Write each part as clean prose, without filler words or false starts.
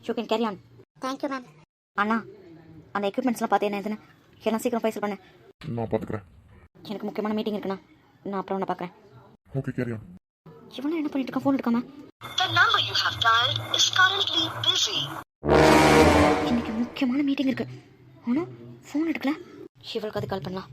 You can carry on. Thank you ma'am. அண்ணா அந்த எக்யூப்மெண்ட்ஸ்லாம் பார்த்து என்ன இதுன்னு எல்லாம் சீக்கிரம் ஃபைசல் பண்ணு. நான் பார்த்துக்கிறேன். எனக்கு முக்கியமான மீட்டிங் இருக்குண்ணா, நான் அப்புறம் உன்னை பார்க்குறேன். Okay carry on. இவனும் என்ன பண்ணிட்டு இருக்கான் ஃபோன் எடுக்காம? The number you have dialed is currently busy. இன்னைக்கு முக்கியமான மீட்டிங் இருக்கு, ஆனால் ஃபோன் எடுக்கல. இவளுக்கு அது கால் பண்ணலாம்.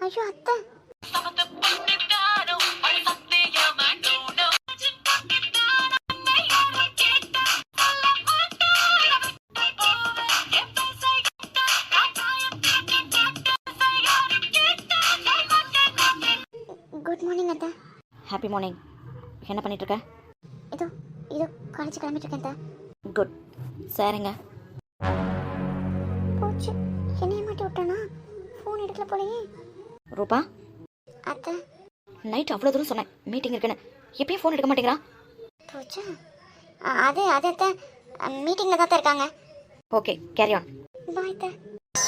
ஐயோ அத்தை, குட் மார்னிங் அத்தை. Happy morning. என்ன பண்ணிட்டு இருக்க? இதோ இதோ காலேஜ் கிளம்பிட்டு இருக்கேன் அத்தை. குட். சரிங்க. போச்சு, என்னைய மாட்டி விட்டானா? ஃபோன் எடுக்கல போலயே. ரூபா, அத்தை நைட் அவ்வளோ தூரம் சொன்னேன் மீட்டிங் இருக்குன்னு, எப்பயும் ஃபோன் எடுக்க மாட்டேங்கிறா. போச்சா? அது அத்தை மீட்டிங்கில் தான் இருக்காங்க. Okay carry on. பாய் அத்தை.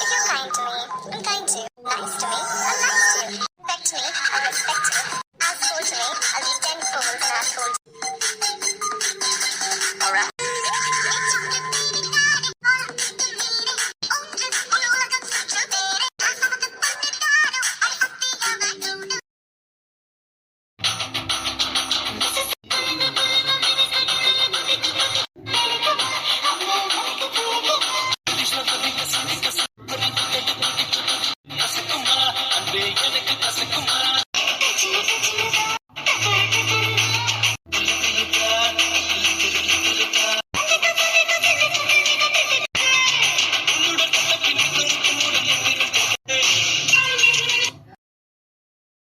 If you're kind to me, I'm kind to you. Nice to me, I'm nice to you. Respect me, I respect you. As cool to me, I'll